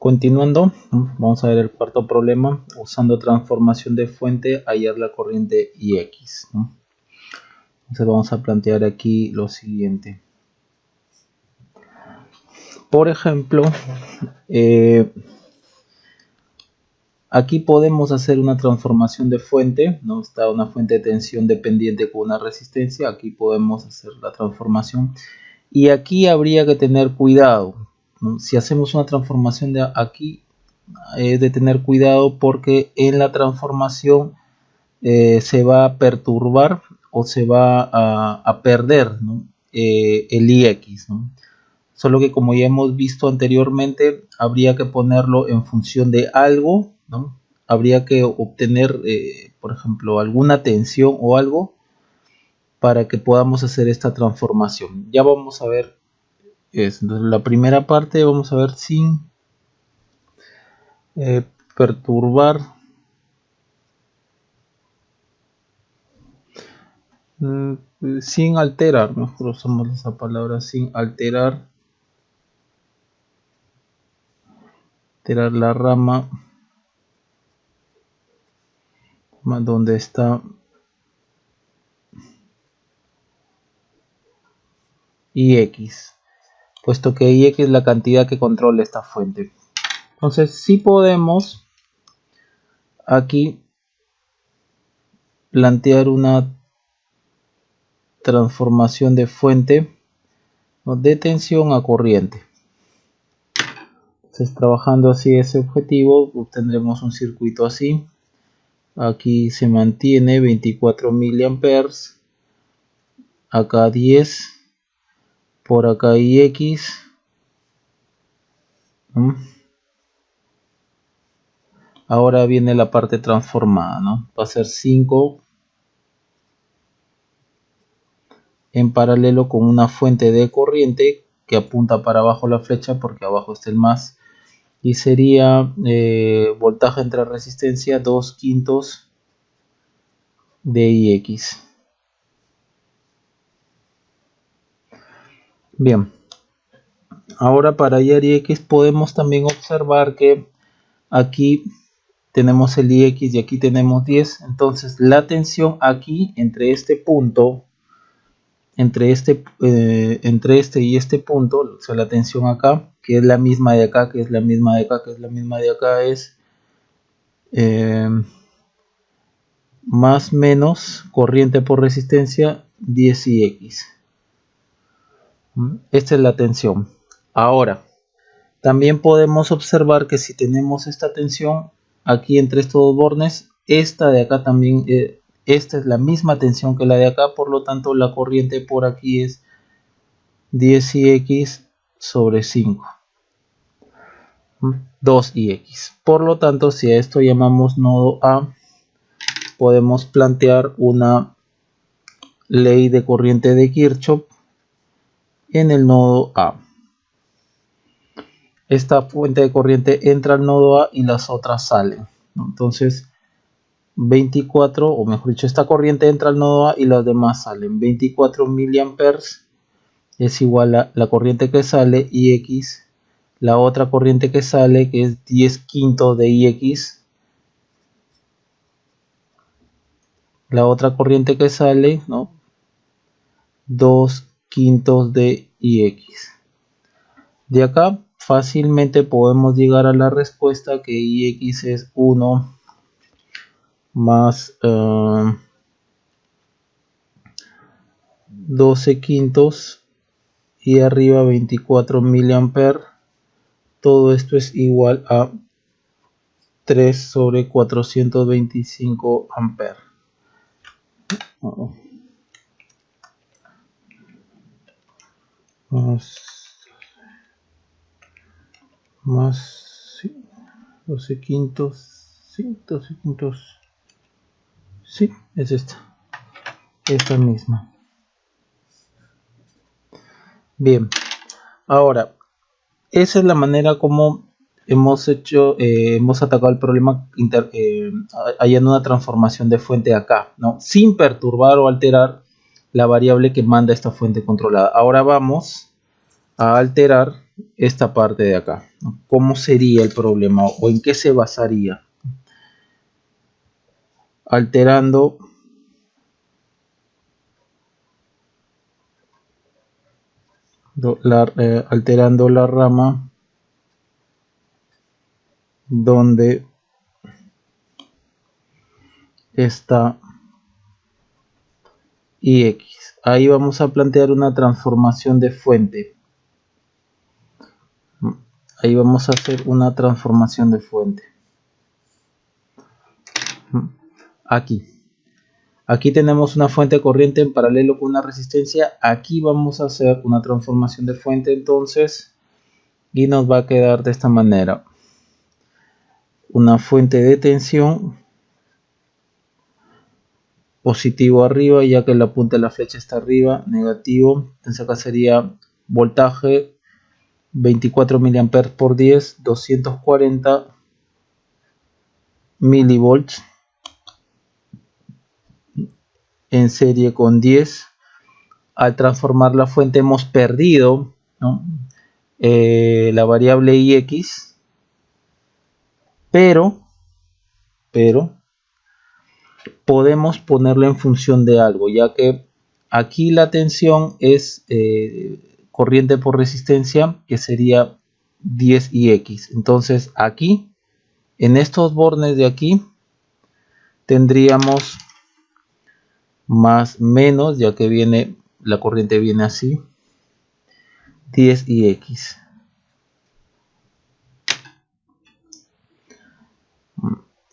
Continuando, vamos a ver el cuarto problema. Usando transformación de fuente, hallar la corriente Ix, ¿no? Entonces vamos a plantear aquí lo siguiente. Por ejemplo, aquí podemos hacer una transformación de fuente, ¿no? Está una fuente de tensión dependiente con una resistencia. Aquí podemos hacer la transformación. Y aquí habría que tener cuidado, ¿no? Si hacemos una transformación de aquí, es de tener cuidado porque en la transformación se va a perturbar o se va a perder, ¿no? El Ix, ¿no? Solo que, como ya hemos visto anteriormente, habría que ponerlo en función de algo, ¿no? Habría que obtener, por ejemplo, alguna tensión o algo para que podamos hacer esta transformación. Ya vamos a ver eso. Entonces, la primera parte vamos a ver sin perturbar, sin alterar, mejor usamos esa palabra, sin alterar la rama donde está Ix, puesto que Ix es la cantidad que controla esta fuente. Entonces sí podemos aquí plantear una transformación de fuente, ¿no?, de tensión a corriente. Entonces, trabajando así ese objetivo, obtendremos un circuito así. Aquí se mantiene 24 miliamperes, acá 10, por acá Ix, ahora viene la parte transformada, ¿no? Va a ser 5 en paralelo con una fuente de corriente que apunta para abajo la flecha porque abajo está el más, y sería voltaje entre resistencia 2/5 de Ix. Bien, ahora para hallar Ix podemos también observar que aquí tenemos el Ix y aquí tenemos 10. Entonces la tensión aquí entre este punto, entre este y este punto, o sea, la tensión acá, que es la misma de acá, que es la misma de acá, que es la misma de acá, es más menos corriente por resistencia 10 Ix. Esta es la tensión. Ahora, también podemos observar que si tenemos esta tensión aquí entre estos dos bornes, esta de acá también, esta es la misma tensión que la de acá, por lo tanto la corriente por aquí es 10 Ix sobre 5, 2 Ix. Por lo tanto, si a esto llamamos nodo A, podemos plantear una ley de corriente de Kirchhoff en el nodo A. Esta fuente de corriente entra al nodo A y las otras salen, ¿no? Entonces 24, o mejor dicho, esta corriente entra al nodo A y las demás salen. 24 miliamperes es igual a la corriente que sale, Ix, la otra corriente que sale, que es 10/5 de Ix, la otra corriente que sale, ¿no?, 2/5 de Ix. De acá fácilmente podemos llegar a la respuesta que Ix es 1 más 12/5 y arriba 24 miliamperes. Todo esto es igual a 3 sobre 425 amperes. Más 12/5, sí, 12/5, sí, es esta misma. Bien, ahora esa es la manera como hemos atacado el problema hallando una transformación de fuente acá, ¿no?, sin perturbar o alterar la variable que manda esta fuente controlada. Ahora vamos a alterar esta parte de acá. ¿Cómo sería el problema o en qué se basaría? Alterando la rama donde está ix. Ahí vamos a plantear una transformación de fuente. Ahí vamos a hacer una transformación de fuente. Aquí tenemos una fuente corriente en paralelo con una resistencia. Aquí vamos a hacer una transformación de fuente entonces. Y nos va a quedar de esta manera. Una fuente de tensión. Positivo arriba, ya que la punta de la flecha está arriba. Negativo. Entonces acá sería voltaje 24 mA por 10. 240 milivolts. En serie con 10. Al transformar la fuente hemos perdido, ¿no? La variable ix, pero podemos ponerlo en función de algo, ya que aquí la tensión es corriente por resistencia, que sería 10ix. Entonces aquí, en estos bornes de aquí, tendríamos más menos, ya que viene la corriente viene así, 10ix.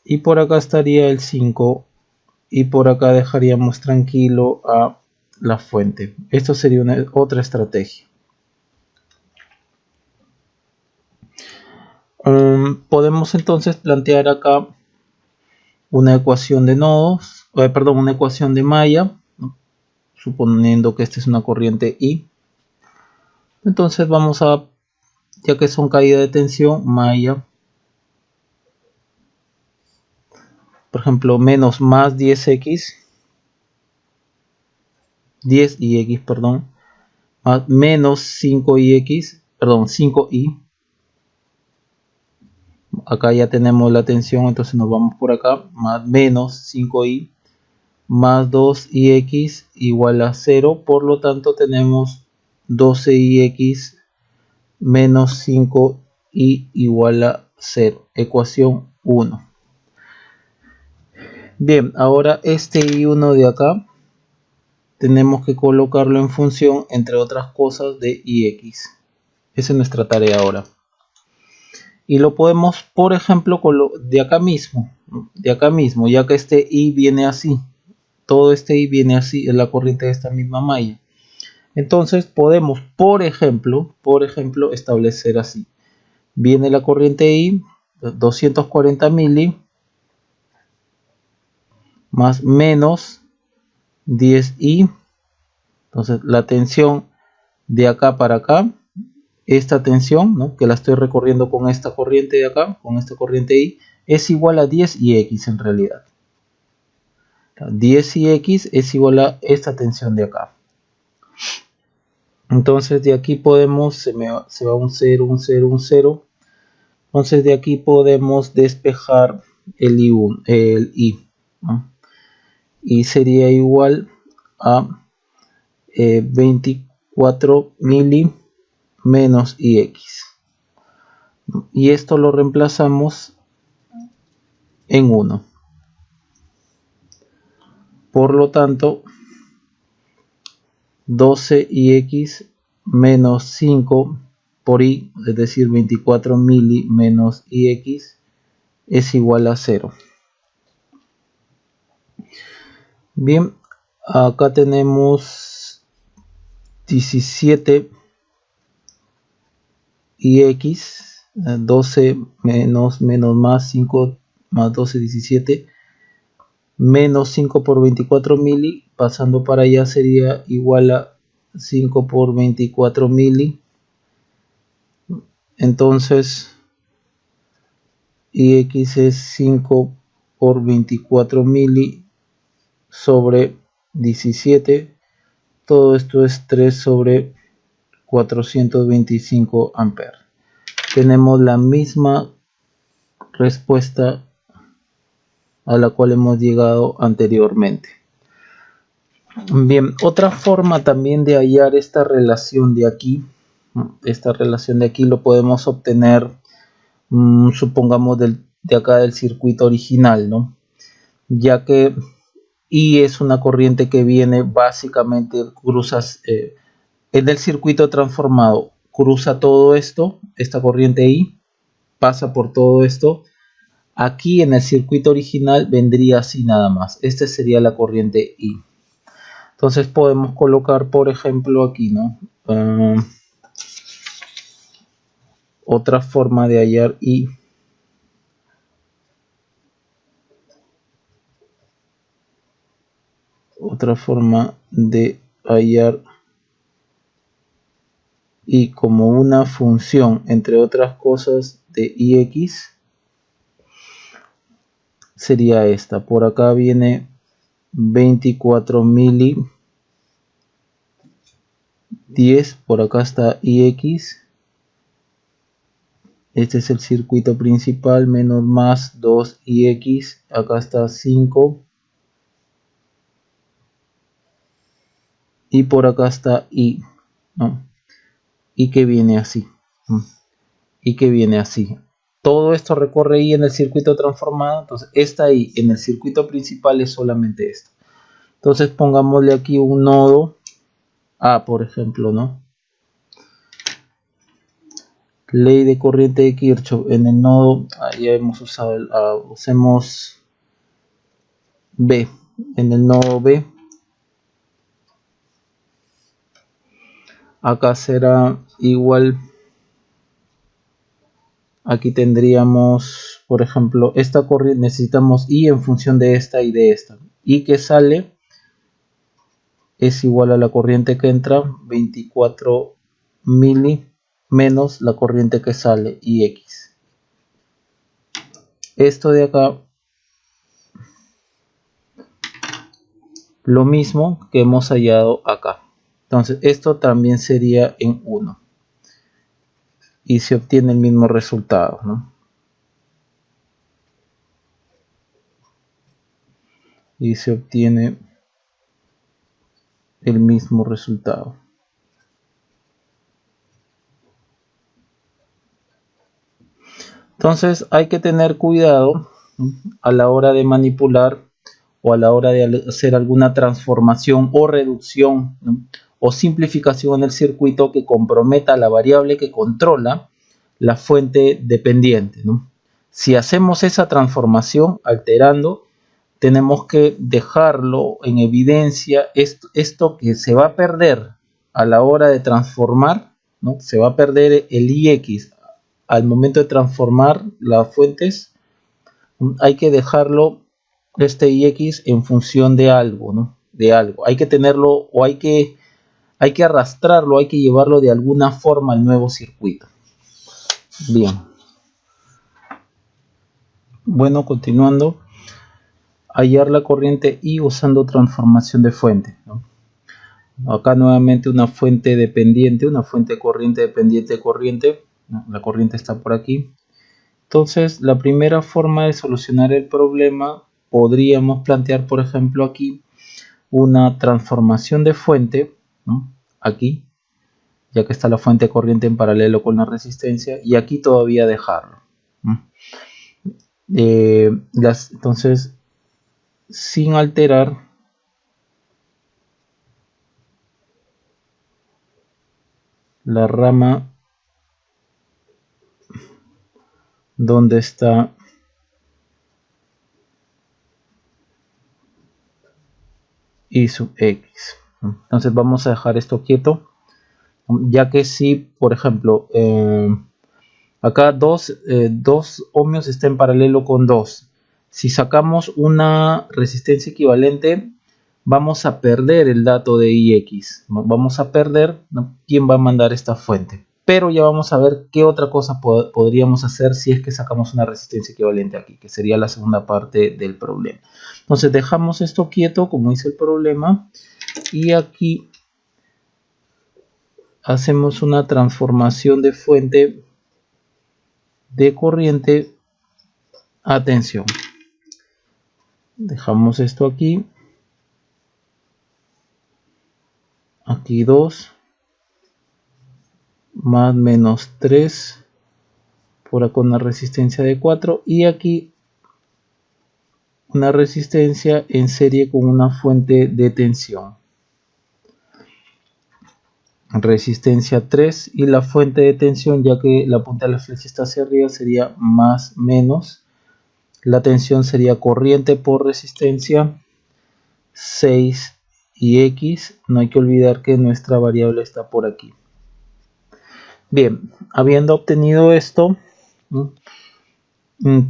Y por acá estaría el 5 y por acá dejaríamos tranquilo a la fuente. Esto sería otra estrategia. Podemos entonces plantear acá una ecuación de nodos, una ecuación de malla, ¿no? Suponiendo que esta es una corriente I. Entonces vamos a, ya que son caídas de tensión, malla, por ejemplo, menos más 10ix, 10ix, perdón, más menos 5ix, perdón, 5i. Acá ya tenemos la tensión, entonces nos vamos por acá, más menos 5i más 2ix igual a 0, por lo tanto tenemos 12ix menos 5i igual a 0, ecuación 1. Bien, ahora este i1 de acá tenemos que colocarlo en función, entre otras cosas, de ix. Esa es nuestra tarea ahora. Y lo podemos, por ejemplo, de acá mismo, ya que este i viene así. Todo este i viene así, es la corriente de esta misma malla. Entonces podemos, por ejemplo, establecer así. Viene la corriente I, 240 mili, más menos 10I. Entonces la tensión de acá para acá, esta tensión, ¿no?, que la estoy recorriendo con esta corriente de acá, con esta corriente I, es igual a 10Ix en realidad. 10Ix es igual a esta tensión de acá. Entonces de aquí podemos, se va un 0, un 0, un 0. Entonces de aquí podemos despejar el I, ¿no? Y sería igual a 24 mili menos Ix. Y esto lo reemplazamos en 1. Por lo tanto, 12Ix menos 5 por I, es decir, 24 mili menos Ix, es igual a 0. Bien, acá tenemos 17 Ix, 12 menos más 5 más 12, 17, menos 5 por 24 mili, pasando para allá sería igual a 5 por 24 mili. Entonces Ix es 5 por 24 mili sobre 17. Todo esto es 3 sobre 425 amperes. tenemos la misma respuesta a la cual hemos llegado anteriormente. Bien, otra forma también de hallar esta relación de aquí, lo podemos obtener, supongamos, de acá del circuito original, ¿no? Ya que I es una corriente que viene básicamente, en el circuito transformado, cruza todo esto, esta corriente I, pasa por todo esto. Aquí en el circuito original vendría así nada más. Esta sería la corriente I. Entonces podemos colocar, por ejemplo, aquí, ¿no? Otra forma de hallar I. Otra forma de hallar I como una función, entre otras cosas, de IX sería esta. Por acá viene 24 mili 10, por acá está IX. Este es el circuito principal, menos más 2 IX, acá está 5. Y por acá está I, ¿no? Y que viene así. Y que viene así. Todo esto recorre I en el circuito transformado. Entonces esta I en el circuito principal es solamente esto. Entonces pongámosle aquí un nodo A, por ejemplo, ¿no? Ley de corriente de Kirchhoff en el nodo, ya hemos usado el A, usemos B, en el nodo B. Acá será igual, aquí tendríamos, por ejemplo, esta corriente, necesitamos I en función de esta y de esta. I que sale es igual a la corriente que entra, 24 mili, menos la corriente que sale, IX. Esto de acá, lo mismo que hemos hallado acá. Entonces esto también sería en 1. Y se obtiene el mismo resultado, ¿no? Y se obtiene el mismo resultado. Entonces hay que tener cuidado a la hora de manipular o a la hora de hacer alguna transformación o reducción, ¿no? O simplificación en el circuito que comprometa la variable que controla la fuente dependiente, ¿no? Si hacemos esa transformación alterando, tenemos que dejarlo en evidencia esto que se va a perder a la hora de transformar, ¿no? Se va a perder el IX al momento de transformar las fuentes. Hay que dejarlo este IX en función de algo, ¿no? De algo. Hay que tenerlo o hay que arrastrarlo, hay que llevarlo de alguna forma al nuevo circuito. Bien. Bueno, continuando. Hallar la corriente I usando transformación de fuente, ¿no? Acá nuevamente una fuente dependiente, una fuente corriente dependiente de corriente, ¿no? La corriente está por aquí. Entonces la primera forma de solucionar el problema podríamos plantear, por ejemplo, aquí una transformación de fuente, ¿no? Aquí, ya que está la fuente corriente en paralelo con la resistencia, y aquí todavía dejarlo, ¿no? Entonces, sin alterar la rama donde está I sub X. Entonces vamos a dejar esto quieto, ya que si, por ejemplo, acá 2 ohmios está en paralelo con 2. Si sacamos una resistencia equivalente, vamos a perder el dato de IX. Vamos a perder, ¿no? ¿Quién va a mandar esta fuente? Pero ya vamos a ver qué otra cosa podríamos hacer si es que sacamos una resistencia equivalente aquí, que sería la segunda parte del problema. Entonces dejamos esto quieto, como dice el problema, y aquí hacemos una transformación de fuente de corriente a tensión. Dejamos esto aquí. Aquí 2 más menos 3, por acá una resistencia de 4 y aquí una resistencia en serie con una fuente de tensión. Resistencia 3 y la fuente de tensión, ya que la punta de la flecha está hacia arriba, sería más menos. La tensión sería corriente por resistencia 6 y X. No hay que olvidar que nuestra variable está por aquí. Bien, habiendo obtenido esto,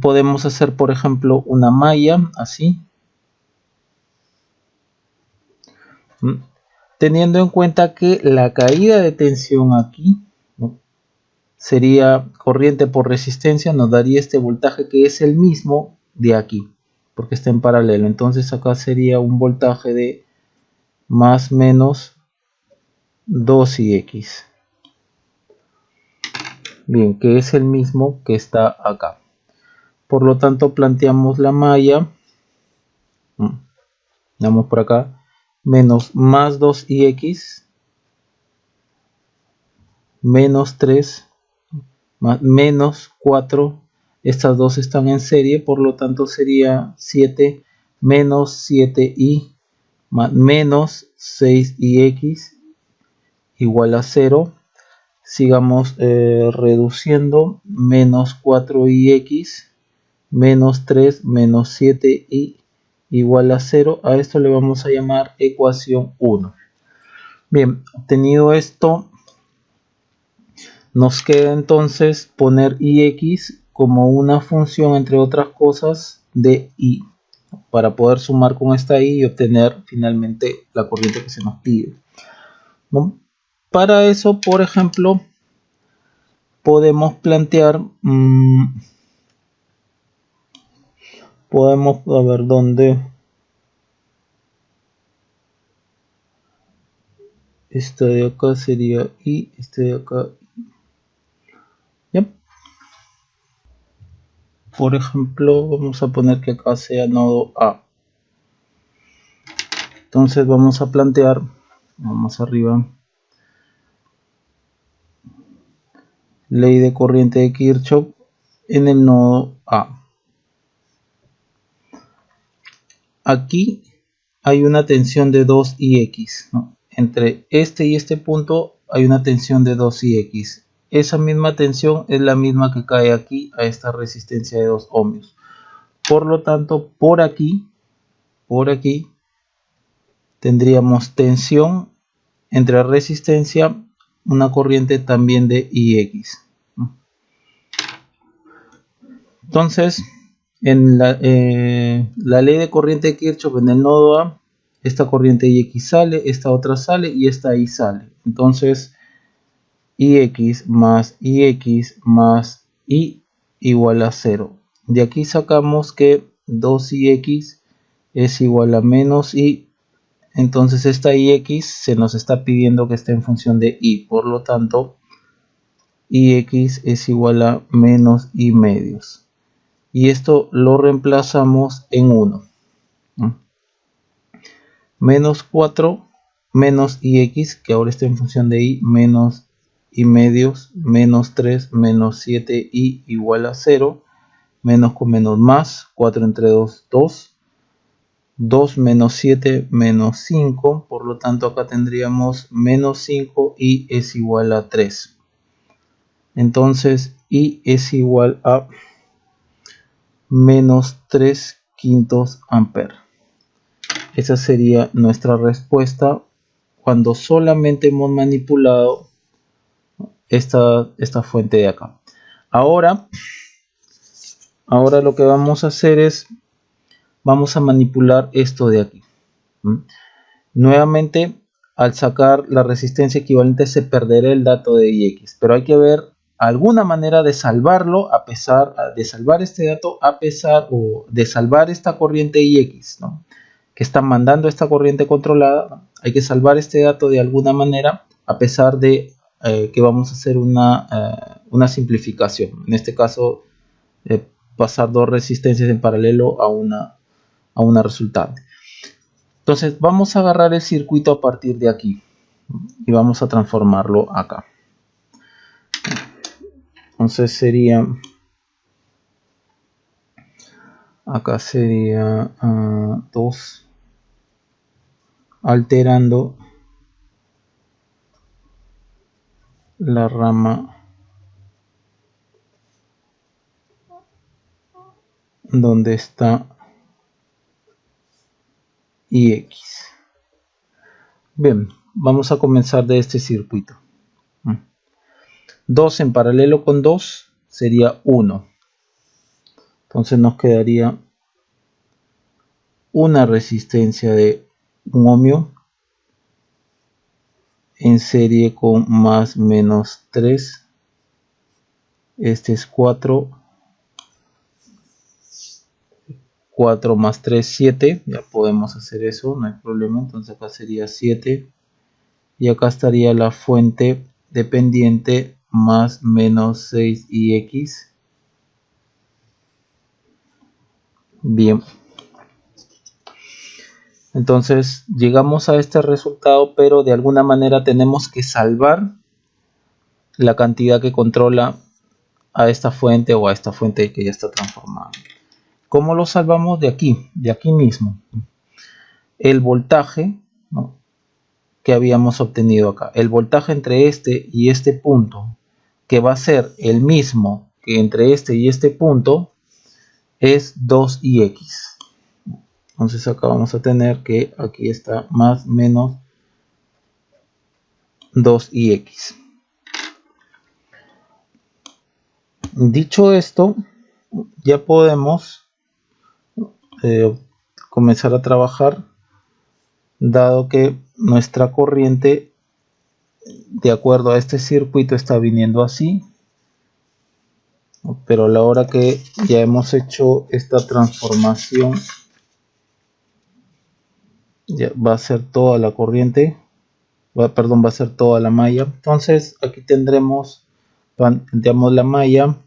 podemos hacer, por ejemplo, una malla así. Teniendo en cuenta que la caída de tensión aquí, ¿no?, sería corriente por resistencia, nos daría este voltaje que es el mismo de aquí, porque está en paralelo. Entonces acá sería un voltaje de más menos 2ix. Bien, que es el mismo que está acá. Por lo tanto, planteamos la malla. Vamos por acá. Menos más 2ix. Menos 3. Más menos 4. Estas dos están en serie. Por lo tanto, sería 7 menos 7i. Más menos 6ix. Igual a 0. Sigamos reduciendo. Menos 4ix. Menos 3 menos 7i igual a 0. A esto le vamos a llamar ecuación 1. Bien, obtenido esto, nos queda entonces poner ix como una función, entre otras cosas, de i, para poder sumar con esta i y obtener finalmente la corriente que se nos pide, ¿no? Para eso, por ejemplo, podemos plantear... podemos, a ver dónde, este de acá sería I, este de acá, yep. Por ejemplo, vamos a poner que acá sea nodo A. Entonces vamos a plantear, vamos arriba, ley de corriente de Kirchhoff en el nodo A. Aquí hay una tensión de 2ix, ¿no? Entre este y este punto hay una tensión de 2ix. Esa misma tensión es la misma que cae aquí a esta resistencia de 2 ohmios. Por lo tanto, por aquí tendríamos tensión entre resistencia, una corriente también de ix. Entonces, en la ley de corriente de Kirchhoff en el nodo A, esta corriente ix sale, esta otra sale y esta I sale. Entonces, ix más I igual a 0. De aquí sacamos que 2ix es igual a menos I. Entonces esta ix se nos está pidiendo que esté en función de I. Por lo tanto, ix es igual a menos I medios. Y esto lo reemplazamos en 1. Menos 4 menos ix, que ahora está en función de I, menos I medios, menos 3 menos 7i igual a 0. Menos con menos más, 4 entre 2, 2. 2 menos 7 menos 5, por lo tanto acá tendríamos menos 5 y es igual a 3. Entonces I es igual a menos 3/5 amperes. Esa sería nuestra respuesta cuando solamente hemos manipulado esta fuente de acá. Ahora lo que vamos a hacer es, vamos a manipular esto de aquí. Nuevamente, al sacar la resistencia equivalente se perderá el dato de ix, pero hay que ver alguna manera de salvarlo, a pesar de salvar este dato, a pesar o de salvar esta corriente ix, ¿no?, que está mandando esta corriente controlada, ¿no? Hay que salvar este dato de alguna manera, a pesar de que vamos a hacer una simplificación. En este caso, pasar dos resistencias en paralelo a una resultante. Entonces vamos a agarrar el circuito a partir de aquí y vamos a transformarlo acá. Entonces sería, acá sería 2 alterando la rama donde está IX. Bien, vamos a comenzar de este circuito. 2 en paralelo con 2 sería 1. Entonces nos quedaría una resistencia de un ohmio en serie con más menos 3. Este es 4. 4 más 3, 7. Ya podemos hacer eso, no hay problema. Entonces acá sería 7. Y acá estaría la fuente dependiente más menos 6ix. Bien. Entonces llegamos a este resultado, pero de alguna manera tenemos que salvar la cantidad que controla a esta fuente o a esta fuente que ya está transformada. ¿Cómo lo salvamos? De aquí mismo. El voltaje, ¿no?, que habíamos obtenido acá. El voltaje entre este y este punto, que va a ser el mismo que entre este y este punto, es 2ix. Entonces acá vamos a tener que aquí está más menos 2ix. Dicho esto, ya podemos comenzar a trabajar, dado que nuestra corriente, de acuerdo a este circuito, está viniendo así. Pero a la hora que ya hemos hecho esta transformación, ya va a ser toda la corriente, va a ser toda la malla. Entonces aquí tendremos, planteamos la malla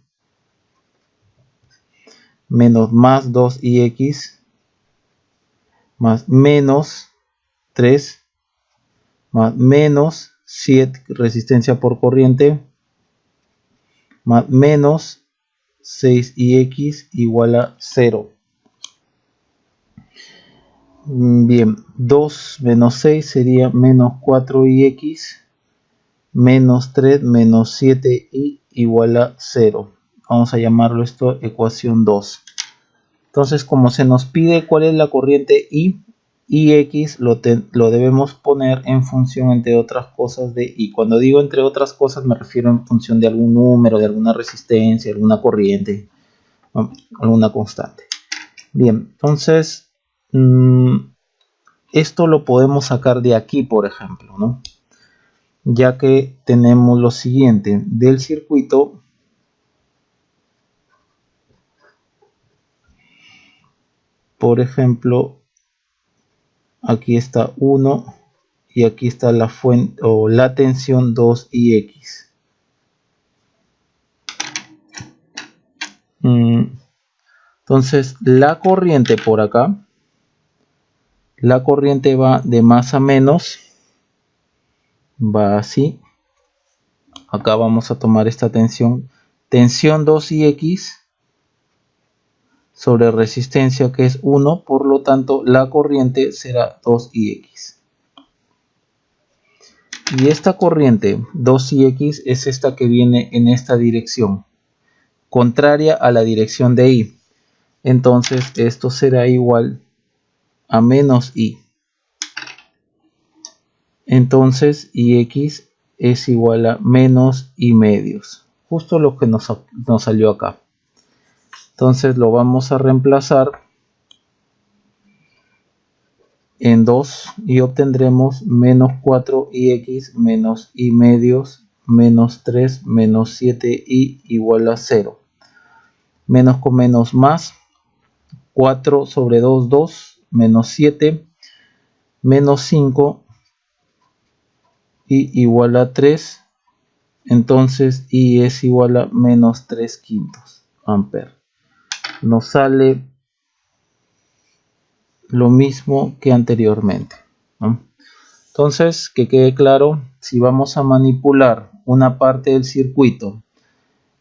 menos más 2ix más menos 3 más menos 7 resistencia por corriente más menos 6ix igual a 0. Bien, 2 menos 6 sería menos 4ix menos 3 menos 7i igual a 0. Vamos a llamarlo esto ecuación 2. Entonces, como se nos pide cuál es la corriente I, ix lo debemos poner en función, entre otras cosas, de I. Cuando digo entre otras cosas me refiero en función de algún número, de alguna resistencia, alguna corriente, alguna constante. Bien, entonces esto lo podemos sacar de aquí, por ejemplo, ¿no? Ya que tenemos lo siguiente del circuito. Por ejemplo, aquí está 1 y aquí está la fuente o la tensión 2ix. Entonces la corriente por acá, la corriente va de más a menos, va así. Acá vamos a tomar esta tensión 2ix sobre resistencia, que es 1, por lo tanto la corriente será 2ix. Y esta corriente 2ix es esta que viene en esta dirección, contraria a la dirección de I. Entonces esto será igual a menos I. Entonces ix es igual a menos I medios. Justo lo que nos salió acá. Entonces lo vamos a reemplazar en 2 y obtendremos menos 4ix menos I medios menos 3 menos 7i igual a 0. Menos con menos más. 4 sobre 2, 2, menos 7, menos 5 y igual a 3, Entonces I es igual a menos 3/5 amperes. Nos sale lo mismo que anteriormente, ¿no? Entonces, que quede claro, si vamos a manipular una parte del circuito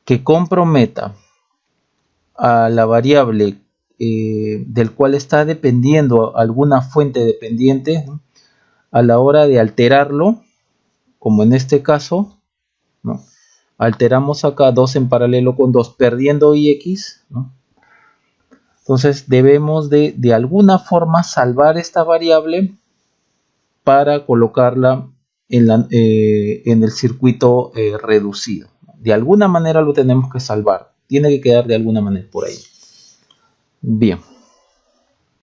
que comprometa a la variable del cual está dependiendo alguna fuente dependiente, ¿no? A la hora de alterarlo, como en este caso, ¿no? Alteramos acá 2 en paralelo con 2, perdiendo IX, ¿no? Entonces debemos de alguna forma salvar esta variable para colocarla en el circuito reducido. De alguna manera lo tenemos que salvar. Tiene que quedar de alguna manera por ahí. Bien.